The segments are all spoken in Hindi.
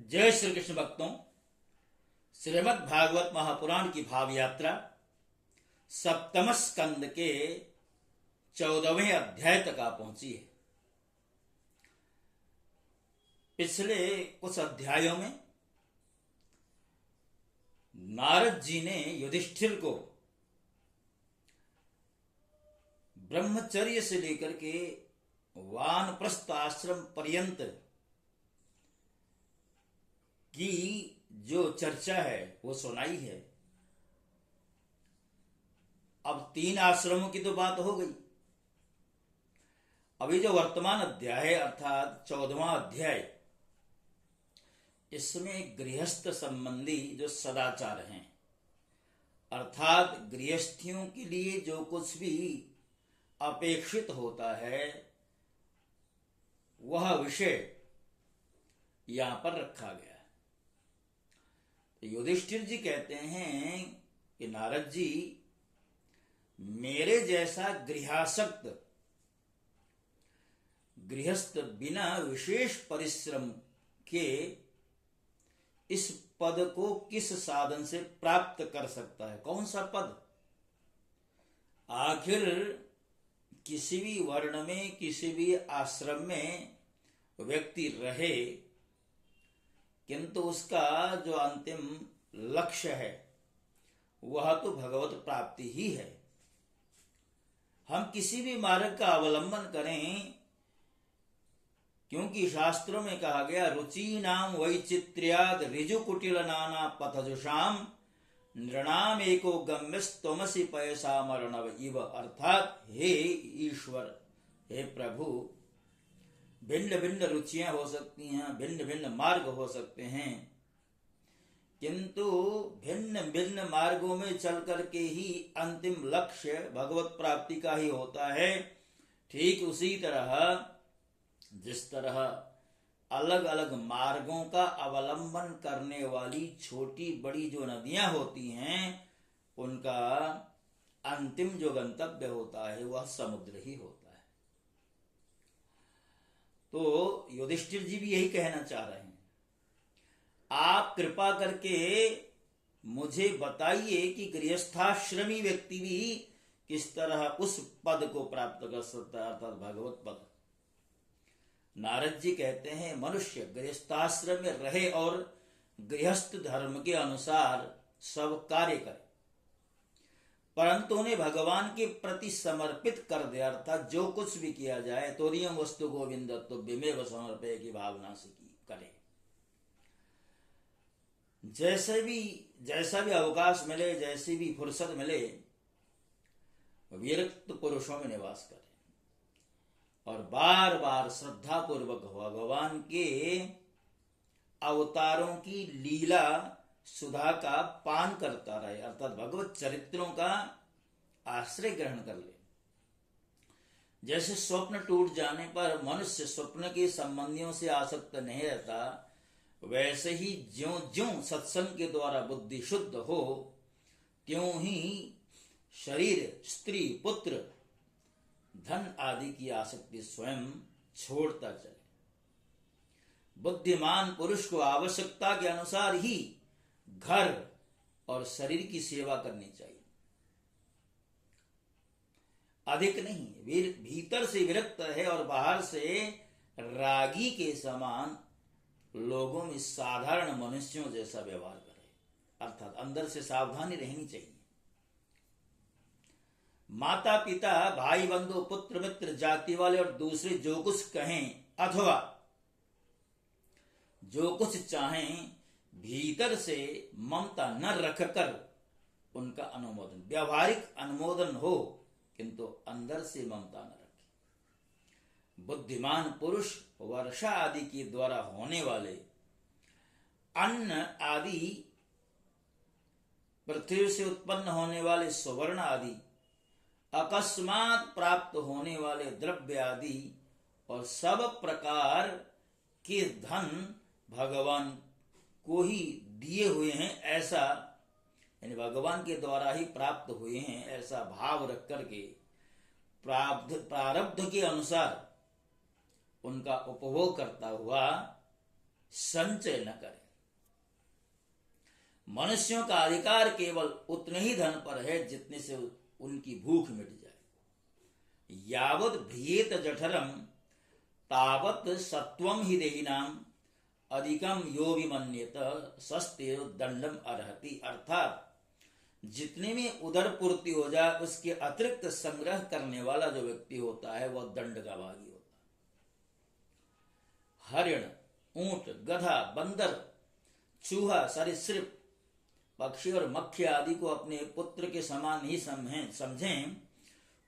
जय श्री कृष्ण भक्तों, श्रीमद् भागवत महापुराण की भाव यात्रा सप्तम स्कंद के 14वें अध्याय तक आ पहुंची है। पिछले कुछ अध्यायों में नारद जी ने युधिष्ठिर को ब्रह्मचर्य से लेकर के वानप्रस्थ आश्रम पर्यंत की जो चर्चा है वो सुनाई है। अब 3 आश्रमों की तो बात हो गई। अभी जो वर्तमान अध्याय है अर्थात 14वां अध्याय, इसमें गृहस्थ संबंधी जो सदाचार हैं अर्थात गृहस्थियों के लिए जो कुछ भी अपेक्षित होता है वह विषय यहां पर रखा गया है। युधिष्ठिर जी कहते हैं कि नारद जी, मेरे जैसा गृहासक्त गृहस्थ बिना विशेष परिश्रम के इस पद को किस साधन से प्राप्त कर सकता है? कौन सा पद? आखिर किसी भी वर्ण में किसी भी आश्रम में व्यक्ति रहे, किंतु उसका जो अंतिम लक्ष्य है वह तो भगवत प्राप्ति ही है। हम किसी भी मार्ग का अवलंबन करें, क्योंकि शास्त्रों में कहा गया रुचीनाम वैचित्र्याद ऋजु कुटिल नाना पथजुषाम नृणाम एको गम्यस्तमसि पैसा मरणव इव। अर्थात हे ईश्वर, हे प्रभु, भिन्न भिन्न रुचियां हो सकती हैं, भिन्न भिन्न मार्ग हो सकते हैं, किंतु भिन्न भिन्न मार्गों में चल करके ही अंतिम लक्ष्य भगवत प्राप्ति का ही होता है। ठीक उसी तरह जिस तरह अलग अलग मार्गों का अवलंबन करने वाली छोटी बड़ी जो नदियां होती हैं उनका अंतिम जो गंतव्य होता है वह समुद्र ही होता है। तो युधिष्ठिर जी भी यही कहना चाह रहे हैं, आप कृपा करके मुझे बताइए कि गृहस्थाश्रमी व्यक्ति भी किस तरह उस पद को प्राप्त कर सकता है, अर्थात भगवत पद। नारद जी कहते हैं, मनुष्य गृहस्थाश्रम में रहे और गृहस्थ धर्म के अनुसार सब कार्य करे, परंतु उन्हें भगवान के प्रति समर्पित कर दे, अर्थात जो कुछ भी किया जाए तोरियम वस्तु गोविंदत्वमेव समर्पय की भावना से करे। जैसा भी अवकाश मिले, जैसी भी फुर्सत मिले, विरक्त पुरुषों में निवास करे और बार बार श्रद्धा पूर्वक भगवान के अवतारों की लीला सुधा का पान करता रहे, अर्थात भगवत चरित्रों का आश्रय ग्रहण कर ले। जैसे स्वप्न टूट जाने पर मनुष्य स्वप्न के संबंधियों से आसक्त नहीं रहता, वैसे ही ज्यों ज्यों सत्संग के द्वारा बुद्धि शुद्ध हो त्यों ही शरीर, स्त्री, पुत्र, धन आदि की आसक्ति स्वयं छोड़ता चले। बुद्धिमान पुरुष को आवश्यकता के अनुसार ही घर और शरीर की सेवा करनी चाहिए, अधिक नहीं। भीतर से विरक्त है और बाहर से रागी के समान लोगों में साधारण मनुष्यों जैसा व्यवहार करे, अर्थात अंदर से सावधानी रहनी चाहिए। माता पिता, भाई बंधु, पुत्र मित्र, जाति वाले और दूसरे जो कुछ कहें अथवा जो कुछ चाहें, भीतर से ममता न रखकर उनका अनुमोदन, व्यावहारिक अनुमोदन हो किंतु अंदर से ममता न रखे। बुद्धिमान पुरुष वर्षा आदि के द्वारा होने वाले अन्न आदि, पृथ्वी से उत्पन्न होने वाले सुवर्ण आदि, अकस्मात प्राप्त होने वाले द्रव्य आदि और सब प्रकार के धन भगवान को ही दिए हुए हैं, ऐसा यानी भगवान के द्वारा ही प्राप्त हुए हैं, ऐसा भाव रख करके प्रारब्ध के अनुसार उनका उपभोग करता हुआ संचय न करें। मनुष्यों का अधिकार केवल उतने ही धन पर है जितने से उनकी भूख मिट जाए। यावत भीत जठरम तावत सत्वम ही देहिनाम अधिकम यो विमन्यत सस्ते दंडम अर्हति। अर्थात जितने में उदर पूर्ति हो जाए उसके अतिरिक्त संग्रह करने वाला जो व्यक्ति होता है वह दंड का भागी होता है। हरिण, ऊंट, गधा, बंदर, चूहा, सरीसृप, पक्षी और मक्खी आदि को अपने पुत्र के समान ही समझें,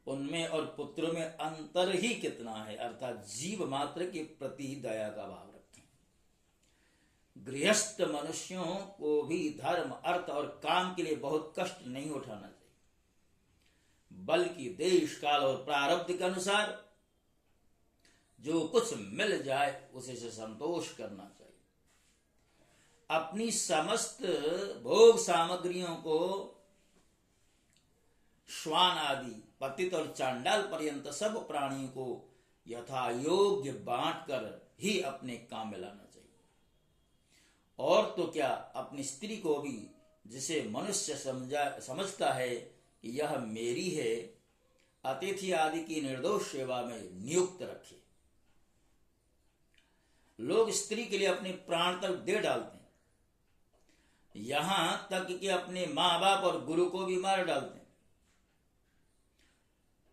उनमें और पुत्र में अंतर ही कितना है। अर्थात जीव मात्र के प्रति दया का भाव रखें। गृहस्थ मनुष्यों को भी धर्म, अर्थ और काम के लिए बहुत कष्ट नहीं उठाना चाहिए, बल्कि देश काल और प्रारब्ध के अनुसार जो कुछ मिल जाए उसे से संतोष करना चाहिए। अपनी समस्त भोग सामग्रियों को श्वान आदि, पतित और चांडाल पर्यंत सब प्राणियों को यथा योग्य बांटकर ही अपने काम में लाना चाहिए। और तो क्या, अपनी स्त्री को भी जिसे मनुष्य समझता है कि यह मेरी है, अतिथि आदि की निर्दोष सेवा में नियुक्त रखे। लोग स्त्री के लिए अपने प्राण तक दे डालते हैं, यहां तक कि अपने मां बाप और गुरु को भी मार डालते हैं।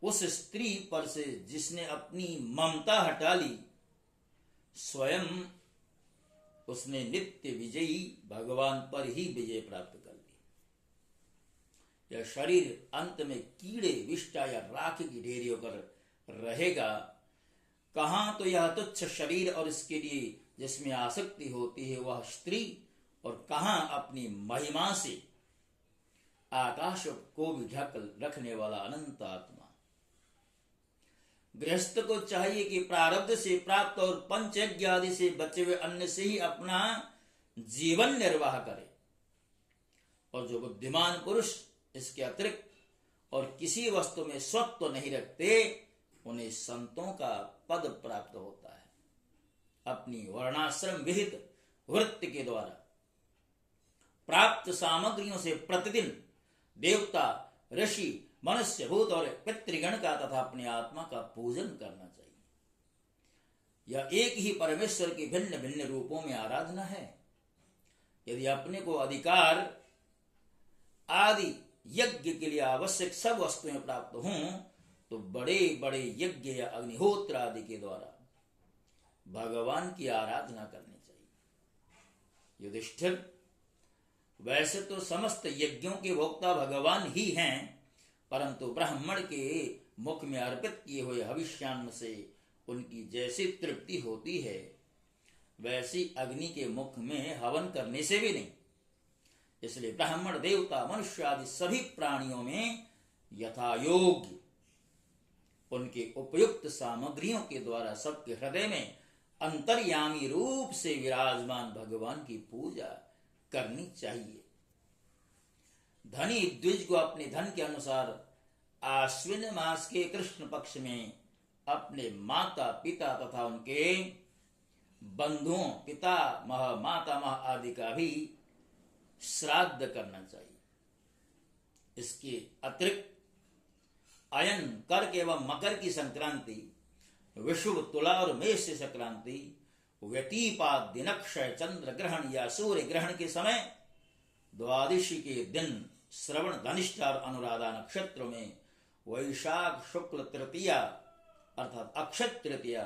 उस स्त्री पर से जिसने अपनी ममता हटा ली, स्वयं उसने नित्य विजयी भगवान पर ही विजय प्राप्त कर ली। यह शरीर अंत में कीड़े, विष्ठा या राख की ढेरी होकर रहेगा। कहां तो यह तुच्छ शरीर और इसके लिए जिसमें आसक्ति होती है वह स्त्री, और कहां अपनी महिमा से आकाश को भी ढक रखने वाला अनंत आत्मा। गृहस्थ को चाहिए कि प्रारब्ध से प्राप्त और पंचयज्ञ आदि से बचे हुए अन्न से ही अपना जीवन निर्वाह करे, और जो बुद्धिमान पुरुष इसके अतिरिक्त और किसी वस्तु में स्वत्व नहीं रखते, उन्हें संतों का पद प्राप्त होता है। अपनी वर्णाश्रम विहित वृत्ति के द्वारा प्राप्त सामग्रियों से प्रतिदिन देवता, ऋषि, मनुष्य, भूत और पितृगण का तथा अपने आत्मा का पूजन करना चाहिए। यह एक ही परमेश्वर की भिन्न भिन्न रूपों में आराधना है। यदि अपने को अधिकार आदि यज्ञ के लिए आवश्यक सब वस्तुएं प्राप्त हों तो बड़े बड़े यज्ञ या अग्निहोत्र आदि के द्वारा भगवान की आराधना करनी चाहिए। युधिष्ठिर, वैसे तो समस्त यज्ञों के भोक्ता भगवान ही हैं, परंतु ब्राह्मण के मुख में अर्पित किए हुए हविष्यान्न से उनकी जैसी तृप्ति होती है, वैसी अग्नि के मुख में हवन करने से भी नहीं। इसलिए ब्राह्मण, देवता, मनुष्य आदि सभी प्राणियों में यथा योग्य उनके उपयुक्त सामग्रियों के द्वारा सबके हृदय में अंतर्यामी रूप से विराजमान भगवान की पूजा करनी चाहिए। धनी द्विज को अपने धन के अनुसार आश्विन मास के कृष्ण पक्ष में अपने माता पिता तथा उनके बंधुओं, पिता मह, माता मह आदि का भी श्राद्ध करना चाहिए। इसके अतिरिक्त अयन, कर्क एवं मकर की संक्रांति, विषुव, तुला और मेष संक्रांति, व्यतीपात, दिनक्षय, चंद्र ग्रहण या सूर्य ग्रहण के समय, द्वादशी के दिन, श्रवण, धनिष्ठा और अनुराधा नक्षत्रों में, वैशाख शुक्ल तृतीया अर्थात अक्षय तृतीया,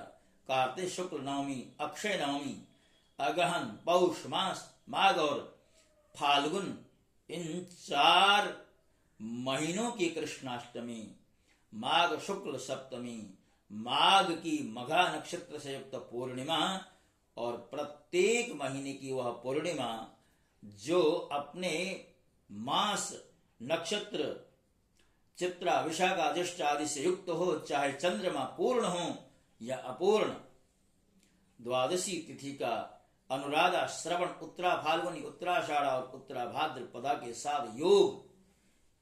कार्तिक शुक्ल नवमी, अक्षय नवमी, अगहन, पौष मास, माघ और फाल्गुन, इन 4 महीनों की कृष्णाष्टमी, माघ शुक्ल सप्तमी, माघ की मघा नक्षत्र से युक्त पूर्णिमा और प्रत्येक महीने की वह पूर्णिमा जो अपने मास, नक्षत्र, चित्रा, विशाखा, ज्येष्ठ आदि से युक्त हो, चाहे चंद्रमा पूर्ण हो या अपूर्ण। द्वादशी तिथि का अनुराधा, श्रवण, उत्तरा फाल्गुनी, उत्तराषाढ़ा और उत्तरा भाद्रपदा के साथ योग,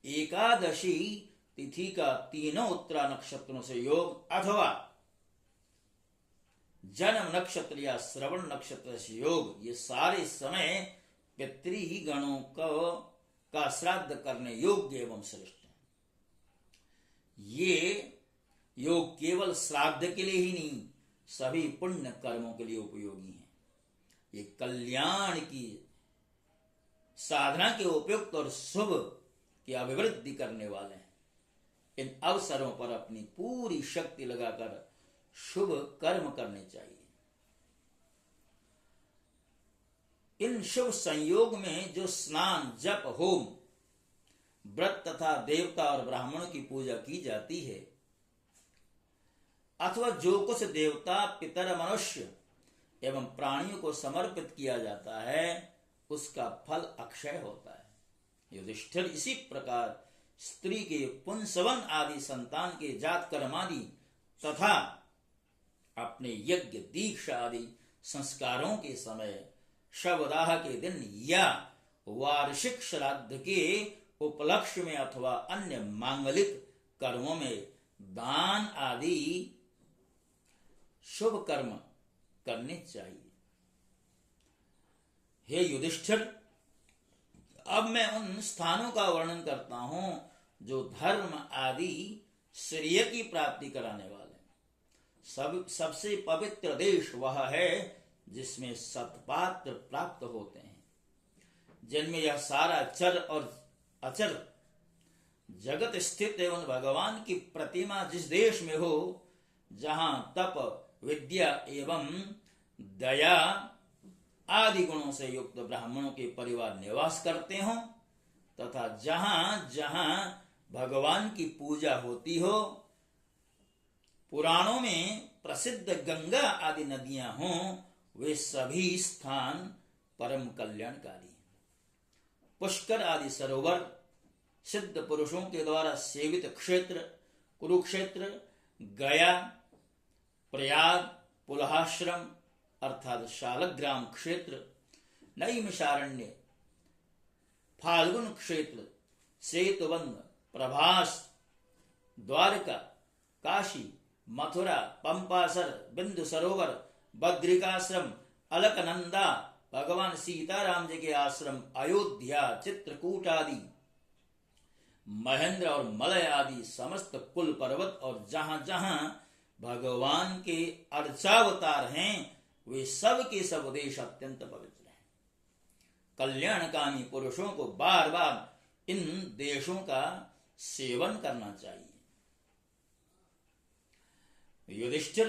एकादशी तिथि का तीनों उत्तरा नक्षत्रों से योग, अथवा जन्म नक्षत्र या श्रवण नक्षत्र से योग, ये सारे समय पितृगणों का श्राद्ध करने योग्य एवं श्रेष्ठ है। ये योग केवल श्राद्ध के लिए ही नहीं, सभी पुण्य कर्मों के लिए उपयोगी है। ये कल्याण की साधना के उपयुक्त और शुभ की अभिवृद्धि करने वाले हैं। इन अवसरों पर अपनी पूरी शक्ति लगाकर शुभ कर्म करने चाहिए। इन शुभ संयोग में जो स्नान, जप, होम, व्रत तथा देवता और ब्राह्मणों की पूजा की जाती है, अथवा जो कुछ देवता, पितर, मनुष्य एवं प्राणियों को समर्पित किया जाता है, उसका फल अक्षय होता है। युधिष्ठिर इसी प्रकार स्त्री के पुंसवन आदि, संतान के जात कर्मादि तथा अपने यज्ञ, दीक्षा आदि संस्कारों के समय, शवदाह के दिन या वार्षिक श्राद्ध के उपलक्ष्य में अथवा अन्य मांगलिक कर्मों में दान आदि शुभ कर्म करने चाहिए। हे युधिष्ठिर, अब मैं उन स्थानों का वर्णन करता हूं जो धर्म आदि श्रेय की प्राप्ति कराने वाले। सबसे पवित्र देश वह है जिसमें सत्पात्र प्राप्त होते हैं, जिनमें यह सारा चर और अचर जगत स्थित एवं भगवान की प्रतिमा जिस देश में हो, जहां तप, विद्या एवं दया आदि गुणों से युक्त ब्राह्मणों के परिवार निवास करते हों, तथा जहां जहां भगवान की पूजा होती हो, पुराणों में प्रसिद्ध गंगा आदि नदियां हों, वे सभी स्थान परम कल्याणकारी। पुष्कर आदि सरोवर, सिद्ध पुरुषों के द्वारा सेवित क्षेत्र, कुरुक्षेत्र, गया, प्रयाग, पुलहाश्रम अर्थात शालग्राम क्षेत्र, नैमिषारण्य, फाल्गुन क्षेत्र, सेतुबंध, प्रभास, द्वारका, काशी, मथुरा, पंपासर, बिंदु सरोवर, बद्रिकाश्रम, अलकनंदा, भगवान सीताराम जी के आश्रम, अयोध्या, चित्रकूट आदि, महेंद्र और मलय आदि समस्त कुल पर्वत और जहां जहां भगवान के अर्चावतार हैं, वे सब के सब देश अत्यंत पवित्र हैं। कल्याणकामी पुरुषों को बार बार इन देशों का सेवन करना चाहिए। युधिष्ठिर,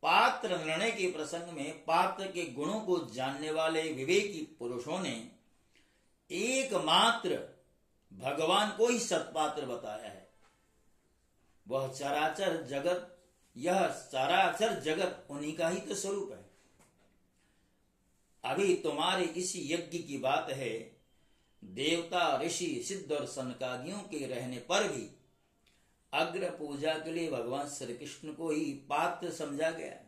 पात्र निर्णय के प्रसंग में पात्र के गुणों को जानने वाले विवेकी पुरुषों ने एकमात्र भगवान को ही सत्पात्र बताया है। वह चराचर जगत, यह चराचर जगत उन्हीं का ही तो स्वरूप है। अभी तुम्हारे इसी यज्ञ की बात है। देवता, ऋषि, सिद्ध और सनकादियों के रहने पर भी अग्र पूजा के लिए भगवान श्री कृष्ण को ही पात्र समझा गया।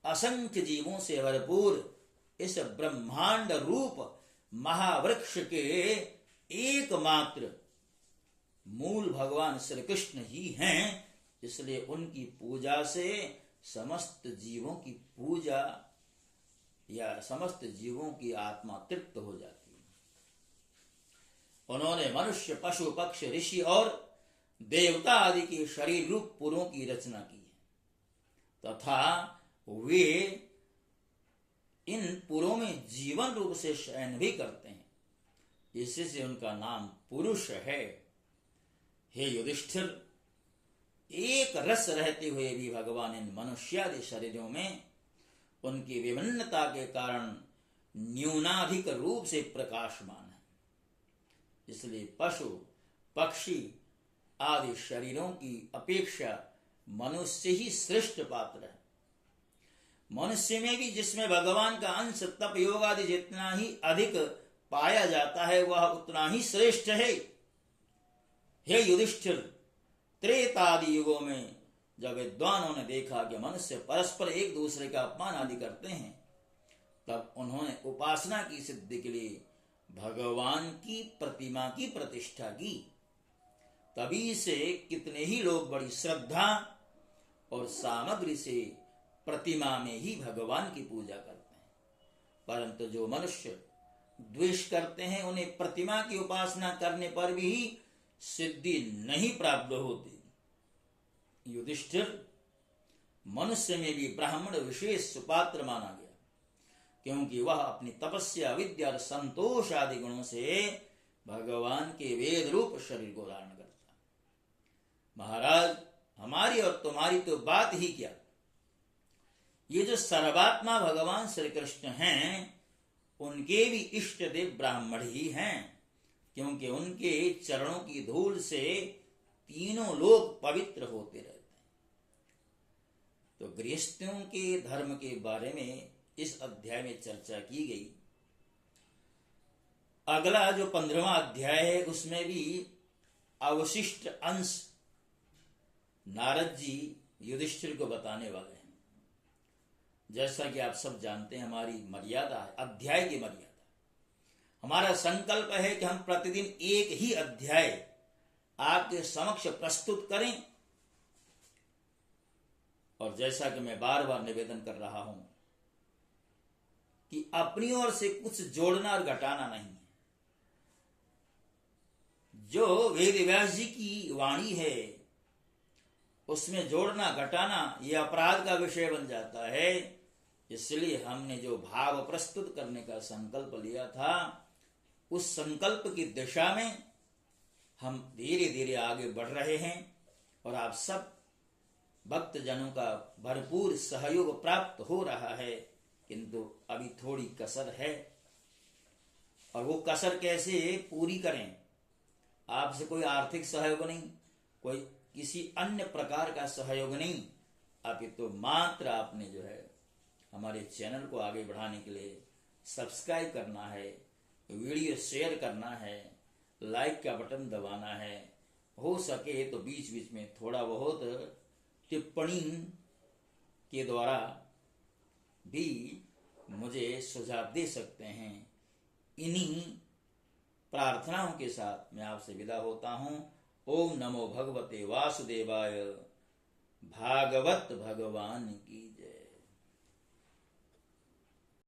असंख्य जीवों से भरपूर इस ब्रह्मांड रूप महावृक्ष के एकमात्र मूल भगवान श्री कृष्ण ही हैं, इसलिए उनकी पूजा से समस्त जीवों की पूजा या समस्त जीवों की आत्मा तृप्त हो जाती है। उन्होंने मनुष्य, पशु, पक्षी, ऋषि और देवता आदि के शरीर रूप पुरों की रचना की है तथा वे इन पुरों में जीवन रूप से शयन भी करते हैं, इससे उनका नाम पुरुष है। हे युधिष्ठिर, एक रस रहते हुए भी भगवान इन मनुष्यादि शरीरों में उनकी विभिन्नता के कारण न्यूनाधिक रूप से प्रकाशमान है। इसलिए पशु, पक्षी आदि शरीरों की अपेक्षा मनुष्य ही श्रेष्ठ पात्र है। मनुष्य में भी जिसमें भगवान का अंश, तप, योग आदि जितना ही अधिक पाया जाता है, वह उतना ही श्रेष्ठ है। हे युधिष्ठिर, त्रेतादि युगों में जब विद्वानों ने देखा कि मनुष्य परस्पर एक दूसरे का अपमान आदि करते हैं, तब उन्होंने उपासना की सिद्धि के लिए भगवान की प्रतिमा की प्रतिष्ठा की। तभी से कितने ही लोग बड़ी श्रद्धा और सामग्री से प्रतिमा में ही भगवान की पूजा करते हैं, परंतु जो मनुष्य द्वेष करते हैं उन्हें प्रतिमा की उपासना करने पर भी सिद्धि नहीं प्राप्त होती। युधिष्ठिर मनुष्य में भी ब्राह्मण विशेष सुपात्र माना गया, क्योंकि वह अपनी तपस्या, विद्या और संतोष आदि गुणों से भगवान के वेद रूप शरीर को धारण करता। महाराज, हमारी और तुम्हारी तो बात ही क्या, ये जो सर्वात्मा भगवान श्री कृष्ण हैं उनके भी इष्ट देव ब्राह्मण ही हैं, क्योंकि उनके चरणों की धूल से तीनों लोग पवित्र होते रहते हैं। तो गृहस्थियों के धर्म के बारे में इस अध्याय में चर्चा की गई। अगला जो 15वां अध्याय है उसमें भी अवशिष्ट अंश नारद जी युधिष्ठिर को बताने वाले हैं। जैसा कि आप सब जानते हैं, हमारी मर्यादा है, अध्याय की मर्यादा। हमारा संकल्प है कि हम प्रतिदिन एक ही अध्याय आपके समक्ष प्रस्तुत करें, और जैसा कि मैं बार बार निवेदन कर रहा हूं कि अपनी ओर से कुछ जोड़ना और घटाना नहीं है। जो वेद व्यास जी की वाणी है उसमें जोड़ना घटाना यह अपराध का विषय बन जाता है। इसलिए हमने जो भाव प्रस्तुत करने का संकल्प लिया था, उस संकल्प की दिशा में हम धीरे धीरे आगे बढ़ रहे हैं, और आप सब भक्त जनों का भरपूर सहयोग प्राप्त हो रहा है। किंतु अभी थोड़ी कसर है, और वो कसर कैसे पूरी करें? आपसे कोई आर्थिक सहयोग नहीं, कोई किसी अन्य प्रकार का सहयोग नहीं, अपितु मात्र आपने जो है हमारे चैनल को आगे बढ़ाने के लिए सब्सक्राइब करना है, वीडियो शेयर करना है, लाइक का बटन दबाना है, हो सके तो बीच बीच में थोड़ा बहुत टिप्पणी के द्वारा भी मुझे सुझाव दे सकते हैं। इन्हीं प्रार्थनाओं के साथ मैं आपसे विदा होता हूं। ओम नमो भगवते वासुदेवाय। भागवत भगवान की जय।